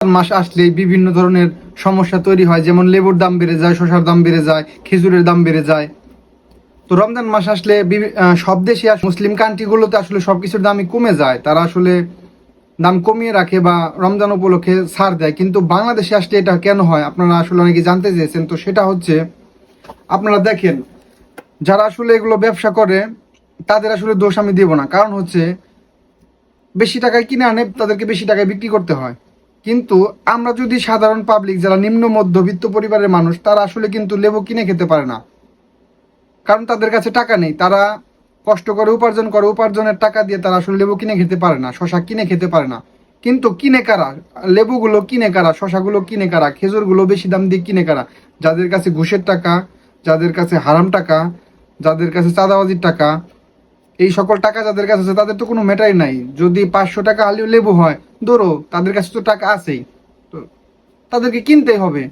মাস আসলে বিভিন্ন ধরনের সমস্যা তৈরি হয়, যেমন লেবুর দাম বেড়ে যায়, শসার দাম বেড়ে যায়, খেজুরের দাম বেড়ে যায়। তো রমজান মাস আসলে সব দেশে মুসলিম কান্ট্রিগুলোতে আসলে সবকিছুর দামই কমে যায়, তারা আসলে দাম কমিয়ে রাখে বা রমজান উপলক্ষে ছাড় দেয়। কিন্তু বাংলাদেশে আসলে এটা কেন হয় আপনারা আসলে অনেকে জানতে চেয়েছেন। তো সেটা হচ্ছে, আপনারা দেখেন যারা আসলে এগুলো ব্যবসা করে তাদের আসলে দোষ আমি দেব না, কারণ হচ্ছে বেশি টাকায় কিনে আনে, তাদেরকে বেশি টাকায় বিক্রি করতে হয়। কিন্তু আমরা যদি সাধারণ পাবলিক যারা নিম্ন মধ্যবিত্ত পরিবারের মানুষ, তারা আসলে কিন্তু লেবু কিনে খেতে পারে না, কারণ তাদের কাছে টাকা নেই। তারা কষ্ট করে উপার্জন করে, উপার্জনের টাকা দিয়ে তারা আসলে লেবু কিনে খেতে পারে না, শশা কিনে খেতে পারে না। কিন্তু কিনে কারা? লেবুগুলো কিনে কারা? শশাগুলো কিনে কারা? খেজুরগুলো বেশি দাম দিয়ে কিনে কারা? যাদের কাছে ঘুষের টাকা, যাদের কাছে হারাম টাকা, যাদের কাছে চাঁদাবাজির টাকা, এই সকল টাকা যাদের কাছে আছে তাদের তো কোনো ম্যাটারই নাই। যদি 500 টাকা আলু লেবু হয়, ধরো তাদের কাছে তো টাকা আছেই, তো তাদেরকে কিনতেই হবে।